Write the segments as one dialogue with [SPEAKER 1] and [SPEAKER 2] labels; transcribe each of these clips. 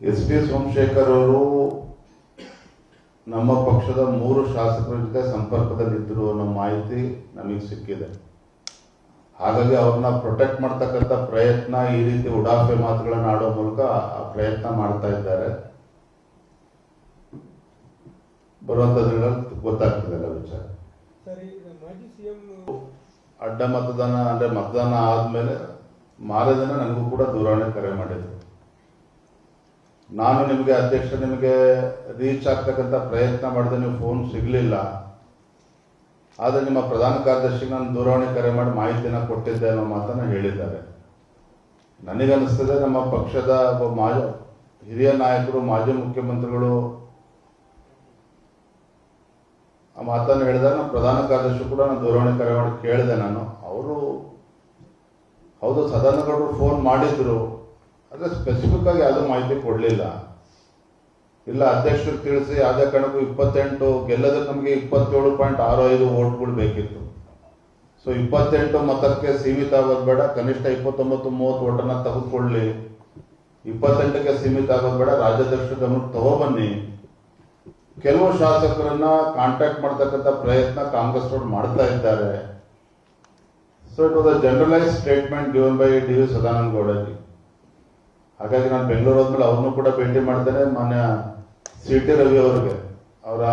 [SPEAKER 1] S P Somashekar ಅವರು ನಮ್ಮ ಪಕ್ಷದ 3 ಶಾಸಕರ ಜೊತೆ ಸಂಪರ್ಕದಲ್ಲಿದ್ದರು ಅನ್ನೋ ಮಾಹಿತಿ ನಮಗೆ ಸಿಕ್ಕಿದೆ. ಹಾಗಾಗಿ ಅವ್ರನ್ನ ಪ್ರೊಟೆಕ್ಟ್ ಮಾಡ್ತಕ್ಕಂಥ ಪ್ರಯತ್ನ, ಈ ರೀತಿ ಉಡಾಫೆ ಮಾತುಗಳನ್ನು ಆಡೋ ಮೂಲಕ ಆ ಪ್ರಯತ್ನ ಮಾಡ್ತಾ ಇದ್ದಾರೆ. ಬರುವಂತ ದಿನಗಳಲ್ಲಿ ಗೊತ್ತಾಗ್ತದೆ ಎಲ್ಲ ವಿಚಾರ. ಅಡ್ಡ ಮತದಾನ ಅಂದ್ರೆ ಮತದಾನ ಆದ್ಮೇಲೆ ಮಾರನೇ ದಿನ ನನಗೂ ಕೂಡ ದೂರವಾಣಿ ಕರೆ ಮಾಡಿದ್ರು. ನಾನು ನಿಮಗೆ ಅಧ್ಯಕ್ಷ, ನಿಮಗೆ ರೀಚ್ ಆಗ್ತಕ್ಕಂಥ ಪ್ರಯತ್ನ ಮಾಡಿದೆ, ನೀವು ಫೋನ್ ಸಿಗ್ಲಿಲ್ಲ, ಆದರೆ ನಿಮ್ಮ ಪ್ರಧಾನ ಕಾರ್ಯದರ್ಶಿಗೆ ನಾನು ದೂರವಾಣಿ ಕರೆ ಮಾಡಿ ಮಾಹಿತಿನ ಕೊಟ್ಟಿದ್ದೆ ಅನ್ನೋ ಮಾತನ್ನ ಹೇಳಿದ್ದಾರೆ. ನನಗನ್ನಿಸ್ತದೆ ನಮ್ಮ ಪಕ್ಷದ ಹಿರಿಯ ನಾಯಕರು, ಮಾಜಿ ಮುಖ್ಯಮಂತ್ರಿಗಳು ಆ ಮಾತನ್ನು ಹೇಳಿದಾಗ ನಮ್ಮ ಪ್ರಧಾನ ಕಾರ್ಯದರ್ಶಿ ಕೂಡ ನಾನು ದೂರವಾಣಿ ಕರೆ ಮಾಡಿ ಕೇಳಿದೆ. ಅವರು ಹೌದು ಸದಾನಗೌಡರು ಫೋನ್ ಮಾಡಿದ್ರು, ಆದರೆ ಸ್ಪೆಸಿಫಿಕ್ ಆಗಿ ಯಾವುದೂ ಮಾಹಿತಿ ಕೊಡಲಿಲ್ಲ. ಇಲ್ಲ ಅಧ್ಯಕ್ಷರು ತಿಳಿಸಿ ಯಾವುದೇ ಕಾರಣಕ್ಕೂ 28 ಗೆಲ್ಲೋದಕ್ಕೆ ನಮಗೆ 27.65 ವೋಟ್ಗಳು ಬೇಕಿತ್ತು. ಸೊ 28 ಮತಕ್ಕೆ ಸೀಮಿತ ಆಗೋದು ಬೇಡ, ಕನಿಷ್ಠ 29-30 ವೋಟನ್ನು ತೆಗೆದುಕೊಳ್ಳಿ, 28ಕ್ಕೆ ಸೀಮಿತ ಆಗೋದು ಬೇಡ, ರಾಜ್ಯಾಧ್ಯಕ್ಷರ ಗಮನಕ್ಕೆ ತಗೊಬನ್ನಿ. ಕೆಲವು ಶಾಸಕರನ್ನ ಕಾಂಟ್ಯಾಕ್ಟ್ ಮಾಡ್ತಕ್ಕಂಥ ಪ್ರಯತ್ನ ಕಾಂಗ್ರೆಸ್ ಅವರು ಮಾಡ್ತಾ ಇದ್ದಾರೆ. So it was a generalise statement given by D V Sadananda Gowdaji. ಹಾಗಾಗಿ ನಾನು ಬೆಂಗಳೂರು ಹೋದ್ಮೇಲೆ ಅವ್ರನ್ನೂ ಕೂಡ ಭೇಟಿ ಮಾಡ್ತೇನೆ. ಮಾನ್ಯ ಸಿ ಟಿ ರವಿ ಅವರಿಗೆ ಅವರ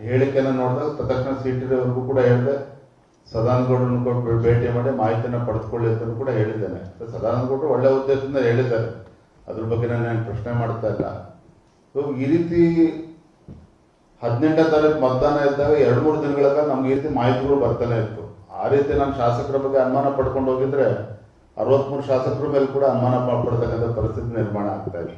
[SPEAKER 1] ಹೇಳಿಕೆಯನ್ನು ನೋಡಿದಾಗ ತಕ್ಷಣ ಸಿ ಟಿ ರವಿ ಅವ್ರಿಗೂ ಕೂಡ ಹೇಳಿದೆ, ಸದಾನಂದ ಗೌಡರನ್ನು ಕೂಡ ಭೇಟಿ ಮಾಡಿ ಮಾಹಿತಿಯನ್ನು ಪಡೆದುಕೊಳ್ಳಿ ಅಂತ ಕೂಡ ಹೇಳಿದ್ದೇನೆ. ಸದಾನಂದ ಗೌಡರು ಒಳ್ಳೆ ಉದ್ದೇಶದಿಂದ ಹೇಳಿದ್ದಾರೆ, ಅದ್ರ ಬಗ್ಗೆ ನಾನು ಪ್ರಶ್ನೆ ಮಾಡ್ತಾ ಇಲ್ಲ. ಸೊ ಈ ರೀತಿ 18ನೇ ತಾರೀಕು ಮತದಾನ ಇದ್ದಾಗ 2-3 ದಿನಗಳ ಕಾಲ ನಮ್ಗೆ ಈ ರೀತಿ ಮಾಹಿತಿಗಳು ಬರ್ತಾನೆ ಇತ್ತು. ಆ ರೀತಿ ನಾನು ಶಾಸಕರ ಬಗ್ಗೆ ಅನುಮಾನ ಪಡ್ಕೊಂಡು ಹೋಗಿದ್ರೆ 63 ಶಾಸಕರ ಮೇಲೆ ಕೂಡ ಅನುಮಾನ ಪಡ್ತಕ್ಕಂಥ ಪರಿಸ್ಥಿತಿ ನಿರ್ಮಾಣ ಆಗ್ತಾ ಇದೆ.